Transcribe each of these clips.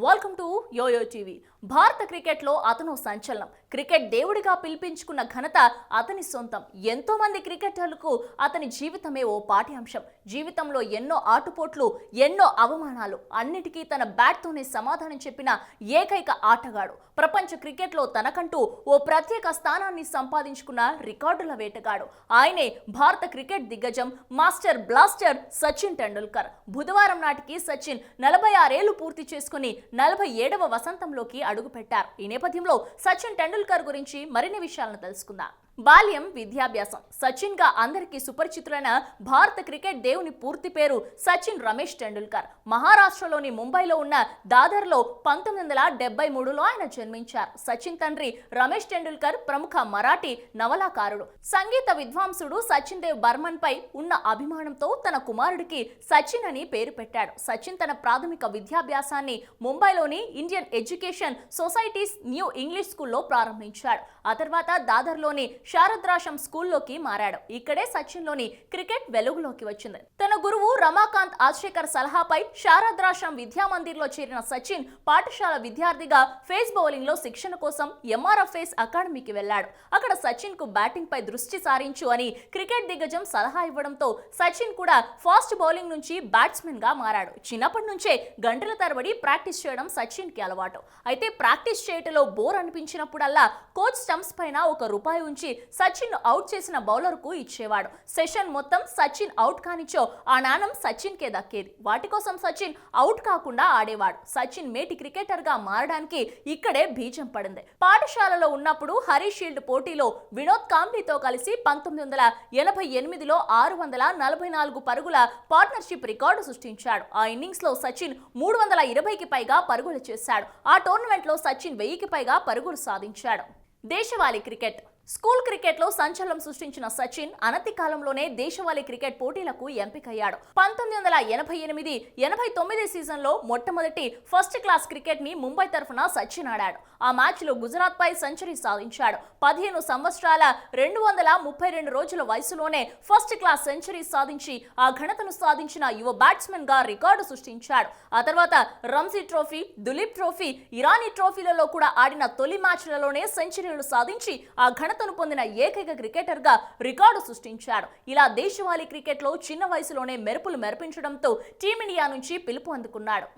Welcome to yo-yo TV. భారత క్రికెట్లో అతను సంచలనం. క్రికెట్ దేవుడిగా పిలిపించుకున్న ఘనత అతని సొంతం. ఎంతో మంది క్రికెటర్లకు అతని జీవితమే ఓ పాఠ్యాంశం. జీవితంలో ఎన్నో ఆటుపోట్లు, ఎన్నో అవమానాలు, అన్నిటికీ తన బ్యాట్తోనే సమాధానం చెప్పిన ఏకైక ఆటగాడు. ప్రపంచ క్రికెట్లో తనకంటూ ఓ ప్రత్యేక స్థానాన్ని సంపాదించుకున్న రికార్డుల వేటగాడు. ఆయనే భారత క్రికెట్ దిగ్గజం మాస్టర్ బ్లాస్టర్ సచిన్ టెండూల్కర్. బుధవారం నాటికి సచిన్ 46 ఏళ్లు పూర్తి చేసుకుని 47వ వసంతంలోకి అడుగుపెట్టారు. ఈ నేపథ్యంలో సచిన్ టెండూల్కర్ గురించి మరిన్ని విషయాలను తెలుసుకుందాం. బాల్యం, విద్యాభ్యాసం. సచిన్ గా అందరికీ సుపరిచితులైన భారత క్రికెట్ దేవుని పూర్తి పేరు సచిన్ రమేష్ టెండూల్కర్. మహారాష్ట్రలోని ముంబైలో ఉన్న దాదర్లో 1973లో ఆయన జన్మించారు. సచిన్ తండ్రి రమేష్ టెండూల్కర్ ప్రముఖ మరాఠీ నవలాకారుడు. సంగీత విద్వాంసుడు సచిన్ దేవ్ బర్మన్ పై ఉన్న అభిమానంతో తన కుమారుడికి సచిన్ అని పేరు పెట్టాడు. సచిన్ తన ప్రాథమిక విద్యాభ్యాసాన్ని ముంబైలోని Indian education societies new English స్కూల్లో ప్రారంభించాడు. ఆ తర్వాత దాదర్లోని శారద్రాశ్రమ్ స్కూల్లోకి మారాడు. ఇక్కడే సచిన్ లోని క్రికెట్ వెలుగులోకి వచ్చింది. తన గురువు రమాకాంత్ ఆశ్రేకర్ సలహాపై శారద్రాశ్రమ్ విద్యామందిర్లో చేరిన సచిన్ పాఠశాల విద్యార్థిగా ఫేస్ బౌలింగ్ లో శిక్షణ కోసం ఎంఆర్ఎఫ్ఎస్ అకాడమీకి వెళ్లాడు. అక్కడ సచిన్ కు బ్యాటింగ్ పై దృష్టి సారించు అని క్రికెట్ దిగ్గజం సలహా ఇవ్వడంతో సచిన్ కూడా ఫాస్ట్ బౌలింగ్ నుంచి బ్యాట్స్మెన్ గా మారాడు. చిన్నప్పటి నుంచే గంటల తరబడి ప్రాక్టీస్ చేయడం సచిన్ కి అలవాటు. అయితే ప్రాక్టీస్ చేయటంలో బోర్ అనిపించినప్పుడల్లా కోచ్ స్టంప్స్ పైన ₹1 ఉంచి సచిన్ అవుట్ చేసిన బౌలర్ కు ఇచ్చేవాడు. సెషన్ మొత్తం సచిన్ అవుట్ కానిచో ఆ నాణం సచిన్ కే దక్కేది. వాటి కోసం సచిన్ అవుట్ కాకుండా ఆడేవాడు. సచిన్ మేటి క్రికెటర్ గా మారడానికి ఇక్కడే బీజం పడింది. పాఠశాలలో ఉన్నప్పుడు హరి షీల్డ్ పోటీలో వినోద్ కాంబ్లీతో కలిసి 1988లో 644 పరుగుల పార్ట్నర్షిప్ రికార్డు సృష్టించాడు. ఆ ఇన్నింగ్స్ లో సచిన్ 320కి పైగా పరుగులు చేశాడు. ఆ టోర్నమెంట్ లో సచిన్ 1000కి పైగా పరుగులు సాధించాడు. దేశవాళీ క్రికెట్. స్కూల్ క్రికెట్ లో సంచలనం సృష్టించిన సచిన్ అనతి కాలంలోనే దేశవాళీ క్రికెట్ పోటీలకు ఎంపికయ్యాడు. 1988-89 సీజన్ లో మొట్టమొదటి ఫస్ట్ క్లాస్ క్రికెట్ ని ముంబై తరఫున సచిన్ ఆడాడు. ఆ మ్యాచ్ లో గుజరాత్ పై సెంచరీ సాధించాడు. 15 సంవత్సరాల 232 రోజుల వయసులోనే ఫస్ట్ క్లాస్ సెంచరీ సాధించి ఆ ఘనతను సాధించిన యువ బ్యాట్స్మెన్ గా రికార్డు సృష్టించాడు. ఆ తర్వాత రంజీ ట్రోఫీ, దులీప్ ట్రోఫీ, ఇరానీ ట్రోఫీలలో కూడా ఆడిన తొలి మ్యాచ్లలోనే సెంచరీలు సాధించి ఆ ఘనత పొందిన ఏకైక క్రికెటర్ గా రికార్డు సృష్టించాడు. ఇలా దేశవాళీ క్రికెట్ లో చిన్న వయసులోనే మెరుపులు మెరిపించడంతో టీమిండియా నుంచి పిలుపు అందుకున్నాడు.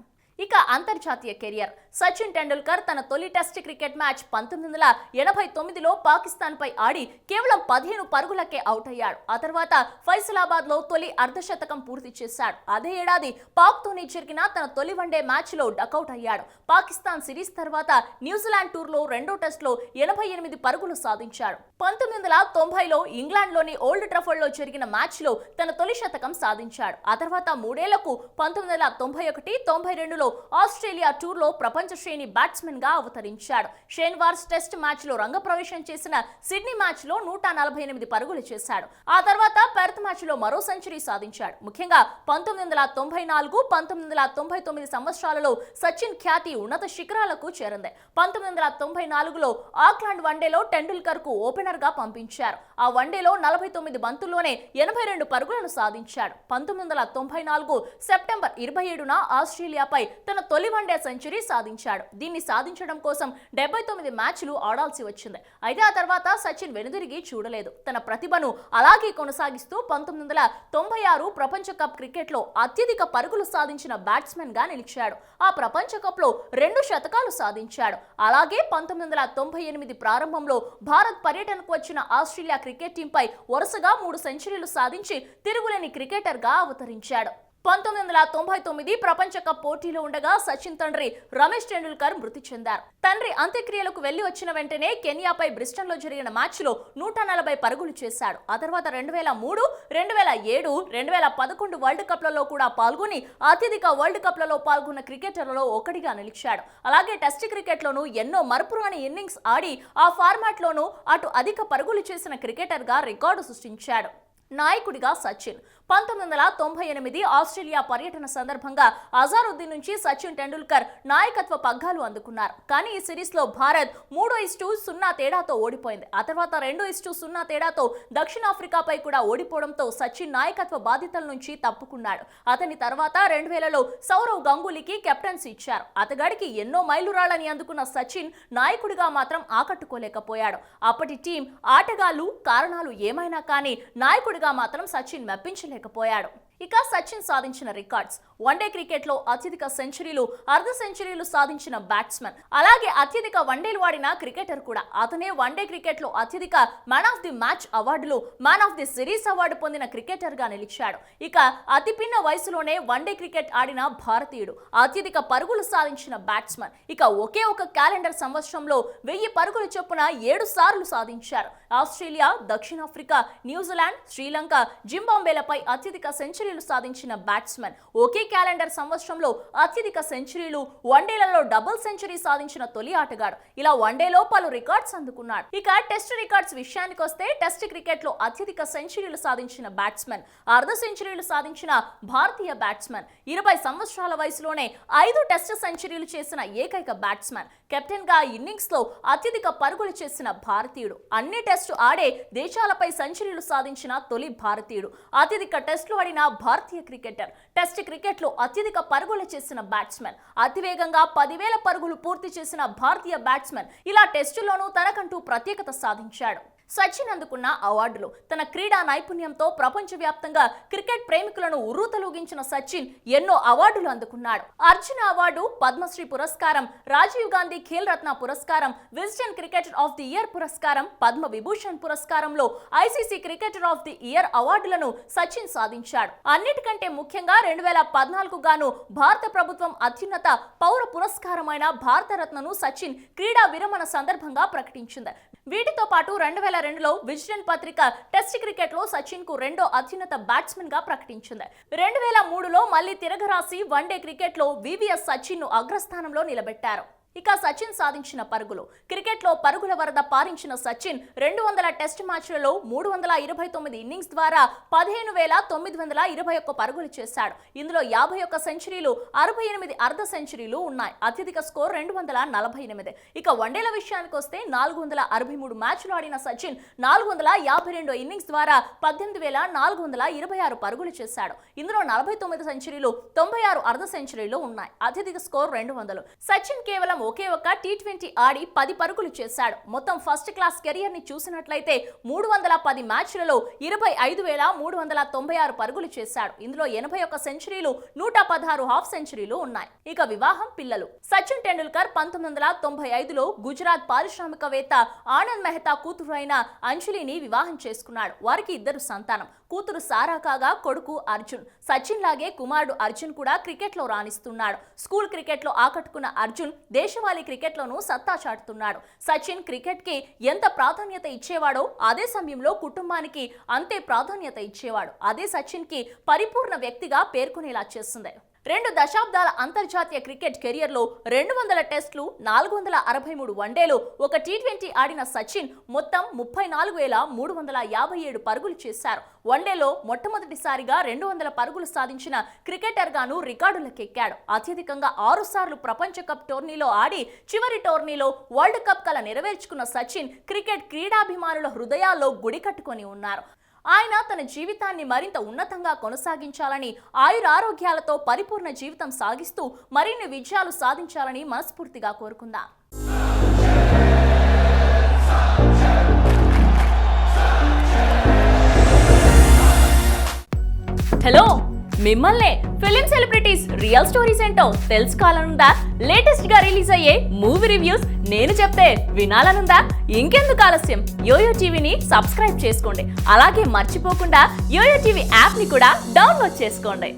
ఇక అంతర్జాతీయ కెరియర్. సచిన్ టెండూల్కర్ తన తొలి టెస్ట్ క్రికెట్ మ్యాచ్ 1989లో పాకిస్తాన్ పై ఆడి కేవలం 15 పరుగులకే అవుట్ అయ్యాడు. ఆ తర్వాత ఫైసలాబాద్ లో తొలి అర్ధశతకం పూర్తి చేశాడు. అదే ఏడాది పాక్ తోనే జరిగిన తన తొలి వన్డే మ్యాచ్ లో డకౌట్ అయ్యాడు. పాకిస్తాన్ సిరీస్ తర్వాత న్యూజిలాండ్ టూర్ లో రెండో టెస్ట్ లో 88 పరుగులు సాధించాడు. 1990లో ఇంగ్లాండ్ లోని ఓల్డ్ ట్రఫర్డ్ లో జరిగిన మ్యాచ్ లో తన తొలి శతకం సాధించాడు. ఆ తర్వాత 3 ఏళ్లకు 1991-92లో ఆస్ట్రేలియా టూర్ లో ప్రపంచ శ్రేణి బ్యాట్స్మెన్ గా అవతరించాడు. షేన్వార్స్ టెస్ట్ మ్యాచ్ లో రంగప్రవేశం చేసిన సిడ్నీ మ్యాచ్ లో 148 పరుగులు చేశాడు. ఆ తర్వాత పెర్త్ మ్యాచ్ లో మరో సెంచరీ సాధించాడు. ముఖ్యంగా 1994-1999 సంవత్సరాలలో సచిన్ ఖ్యాతి ఉన్నత శిఖరాలకు చేరింది. 1994లో ఆక్లాండ్ వన్డేలో టెండూల్కర్ కు ఓపెనర్ గా పంపించారు. ఆ వన్డేలో 49 బంతుల్లోనే 82 పరుగులను సాధించాడు. 1994 సెప్టెంబర్ 27న ఆస్ట్రేలియాపై తన తొలి వన్డే సెంచరీ సాధించాడు. దీన్ని సాధించడం కోసం 79 మ్యాచ్లు ఆడాల్సి వచ్చింది. అయితే ఆ తర్వాత సచిన్ వెనుదిరిగి చూడలేదు. తన ప్రతిభను అలాగే కొనసాగిస్తూ 1996 ప్రపంచ కప్ క్రికెట్ లో అత్యధిక పరుగులు సాధించిన బ్యాట్స్మెన్ గా నిలిచాడు. ఆ ప్రపంచ కప్ లో 2 శతకాలు సాధించాడు. అలాగే 1998 ప్రారంభంలో భారత్ పర్యటనకు వచ్చిన ఆస్ట్రేలియా క్రికెట్ టీంపై వరుసగా 3 సెంచరీలు సాధించి తిరుగులేని క్రికెటర్ గా అవతరించాడు. 1999 ప్రపంచ కప్ పోటీలో ఉండగా సచిన్ తండ్రి రమేష్ టెండూల్కర్ మృతి చెందారు. తండ్రి అంత్యక్రియలకు వెళ్లి వచ్చిన వెంటనే కెన్యాపై బ్రిస్టన్ లో జరిగిన మ్యాచ్ లో 140 పరుగులు చేశాడు. ఆ తర్వాత 2003, 2007, 2011 వరల్డ్ కప్లలో కూడా పాల్గొని అత్యధిక వరల్డ్ కప్లలో పాల్గొన్న క్రికెటర్లలో ఒకటిగా నిలిచాడు. అలాగే టెస్ట్ క్రికెట్ లోనూ ఎన్నో మరపురాని ఇన్నింగ్స్ ఆడి ఆ ఫార్మాట్ లోనూ అటు అధిక పరుగులు చేసిన క్రికెటర్ గా రికార్డు సృష్టించాడు. నాయకుడిగా సచిన్ 1998 ఆస్ట్రేలియా పర్యటన సందర్భంగా అజారుద్దీన్ నుంచి సచిన్ టెండూల్కర్ నాయకత్వ పగ్గాలు అందుకున్నారు. కానీ ఈ సిరీస్ లో భారత్ 3-0 తేడాతో ఓడిపోయింది. ఆ తర్వాత 2-0 తేడాతో దక్షిణాఫ్రికాపై కూడా ఓడిపోవడంతో సచిన్ నాయకత్వ బాధ్యతల నుంచి తప్పుకున్నాడు. అతని తర్వాత 2000లో సౌరవ్ గంగూలీకి కెప్టెన్సీ ఇచ్చారు. అతగాడికి ఎన్నో మైలురాళ్లని అందుకున్న సచిన్ నాయకుడిగా మాత్రం ఆకట్టుకోలేకపోయాడు. అప్పటి టీం ఆటగాళ్లు కారణాలు ఏమైనా కానీ నాయకుడిగా మాత్రం సచిన్ మెప్పించలేకపోయాడు. ఇక సచిన్ సాధించిన రికార్డ్స్: వన్డే క్రికెట్ లో అత్యధిక సెంచరీలు, అర్ధ సెంచరీలు సాధించిన బ్యాట్స్మెన్, అలాగే అత్యధిక వన్డేలు వాడిన క్రికెటర్ కూడా. అతనే వన్డే క్రికెట్ లో అత్యధిక మ్యాన్ ఆఫ్ ది మ్యాచ్ అవార్డులు, man of the series award పొందిన క్రికెటర్ గా నిలిచాడు. ఇక అతి పిన్న వయసులోనే వన్డే క్రికెట్ ఆడిన భారతీయుడు, అత్యధిక పరుగులు సాధించిన బ్యాట్స్మెన్. ఇక ఒకే ఒక క్యాలెండర్ సంవత్సరంలో 1000 పరుగులు చొప్పున 7 సార్లు సాధించారు. ఆస్ట్రేలియా, దక్షిణాఫ్రికా, న్యూజిలాండ్, శ్రీలంక, జింబాబ్వేలపై అత్యధిక సెంచరీలు సాధించిన బ్యాట్స్మెన్. ఒకే క్యాలెండర్ సంవత్సరంలో అత్యధిక సెంచరీలు, వన్డేలలో డబుల్ సెంచరీ సాధించిన తొలి ఆటగాడు. ఇలా వన్డేలో పలు రికార్డ్స్ అందుకున్నాడు. ఇక టెస్ట్ రికార్డ్స్ విషయానికి వస్తే టెస్ట్ క్రికెట్ లో అత్యధిక సెంచరీలు సాధించిన బ్యాట్స్మెన్, అర్ధ సెంచరీలు సాధించిన భారతీయ బ్యాట్స్మెన్, 20 సంవత్సరాల వయసులోనే 5 టెస్ట్ సెంచరీలు చేసిన ఏకైక బ్యాట్స్మెన్, కెప్టెన్ గా ఇన్నింగ్స్ లో అత్యధిక పరుగులు చేసిన భారతీయుడు, అన్ని టెస్టు ఆడే దేశాలపై సెంచరీలు సాధించిన తొలి భారతీయుడు, అత్యధిక టెస్టులు ఆడిన భారతీయ క్రికెటర్, టెస్ట్ క్రికెట్ లో అత్యధిక పరుగులు చేసిన బ్యాట్స్మెన్, అతివేగంగా 10,000 పరుగులు పూర్తి చేసిన భారతీయ బ్యాట్స్మెన్. ఇలా టెస్టులోనూ తనకంటూ ప్రత్యేకత సాధించాడు. సచిన్ అందుకున్న అవార్డులు: తన క్రీడా నైపుణ్యంతో ప్రపంచవ్యాప్తంగా క్రికెట్ ప్రేమికులను ఉర్రూతలూగించిన సచిన్ ఎన్నో అవార్డులు అందుకున్నాడు. అర్జున అవార్డు, పద్మశ్రీ పురస్కారం, రాజీవ్ గాంధీ ఖేల్ రత్న పురస్కారం, Wisden cricketer of the year పురస్కారం, పద్మ విభూషణ్ పురస్కారంలో ICC cricketer of the year అవార్డులను సచిన్ సాధించాడు. అన్నిటికంటే ముఖ్యంగా 2014 గాను భారత ప్రభుత్వం అత్యున్నత పౌర పురస్కారమైన భారతరత్నను సచిన్ క్రీడా విరమణ సందర్భంగా ప్రకటించింది. వీటితో పాటు 2002లో విజ్డెన్ పత్రిక టెస్ట్ క్రికెట్ లో సచిన్ కు రెండో అత్యున్నత బ్యాట్స్మెన్ గా ప్రకటించింది. 2003లో మళ్లీ తిరగరాసి వన్డే క్రికెట్ లో వివిఎస్ సచిన్ ను అగ్రస్థానంలో నిలబెట్టారు. ఇక సచిన్ సాధించిన పరుగులు: క్రికెట్ లో పరుగుల వరద పారించిన సచిన్ 200 టెస్ట్ మ్యాచ్లలో 329 ఇన్నింగ్స్ ద్వారా 15,921 పరుగులు చేశాడు. ఇందులో 51 సెంచరీలు, 68 అర్ధ సెంచరీలు ఉన్నాయి. అత్యధిక స్కోర్ 248. ఇక వన్డేల విషయానికి వస్తే 463 మ్యాచ్లు ఆడిన సచిన్ 452 ఇన్నింగ్స్ ద్వారా 18,426 పరుగులు చేశాడు. ఇందులో 49 సెంచరీలు, 96 అర్ధ సెంచరీలు ఉన్నాయి. అత్యధిక స్కోర్ 200. సచిన్ కేవలం ఒకే ఒక టీ20 ఆడి 10 పరుగులు చేశాడు. మొత్తం ఫస్ట్ క్లాస్ కెరియర్ ని చూసినట్లయితే 310 మ్యాచ్లలో 25,396 పరుగులు చేశాడు. ఇందులో 81 సెంచరీలు, 116 హాఫ్ సెంచరీలు ఉన్నాయి. ఇక వివాహం, పిల్లలు: సచిన్ టెండూల్కర్ 1995లో గుజరాత్ పారిశ్రామికవేత్త ఆనంద్ మెహతా కూతురు అయిన అంజలిని వివాహం చేసుకున్నాడు. వారికి 2 సంతానం. కూతురు సారా కాగా కొడుకు అర్జున్. సచిన్ లాగే కుమారుడు అర్జున్ కూడా క్రికెట్ లో రాణిస్తున్నాడు. స్కూల్ క్రికెట్ లో ఆకట్టుకున్న అర్జున్ దేశవాళీ క్రికెట్ లోనూ సత్తా చాటుతున్నాడు. సచిన్ క్రికెట్ కి ఎంత ప్రాధాన్యత ఇచ్చేవాడో అదే సమయంలో కుటుంబానికి అంతే ప్రాధాన్యత ఇచ్చేవాడు. అదే సచిన్ కి పరిపూర్ణ వ్యక్తిగా పేర్కొనేలా చేస్తుంది. 2 దశాబ్దాల అంతర్జాతీయ క్రికెట్ కెరియర్లో 200 టెస్టులు, 463 వన్డేలు, ఒక టీ20 ఆడిన సచిన్ మొత్తం 34,357 పరుగులు చేశారు. వన్డేలో మొట్టమొదటిసారిగా 200 పరుగులు సాధించిన క్రికెటర్ గాను రికార్డులకెక్కాడు. అత్యధికంగా 6 సార్లు ప్రపంచ కప్ టోర్నీలో ఆడి చివరి టోర్నీలో వరల్డ్ కప్ కల నెరవేర్చుకున్న సచిన్ క్రికెట్ క్రీడాభిమానుల హృదయాల్లో గుడి కట్టుకొని ఉన్నారు. ఆయన తన జీవితాన్ని మరింత ఉన్నతంగా కొనసాగించాలని, ఆయురారోగ్యాలతో పరిపూర్ణ జీవితం సాగిస్తూ మరిన్ని విజయాలు సాధించాలని మనస్ఫూర్తిగా కోరుకుందాం. హలో, మిమ్మల్నే ఫిలిం సెలబ్రిటీస్ రియల్ స్టోరీస్ ఏంటో తెలుసుకోవాలనుందా? లేటెస్ట్ గా రిలీజ్ అయ్యే మూవీ రివ్యూస్ నేను చెప్తే వినాలనుందా? ఇంకెందుకు ఆలస్యం, యోయో టీవీని సబ్స్క్రైబ్ చేసుకోండి. అలాగే మర్చిపోకుండా యోయో టీవీ యాప్ ని కూడా డౌన్లోడ్ చేసుకోండి.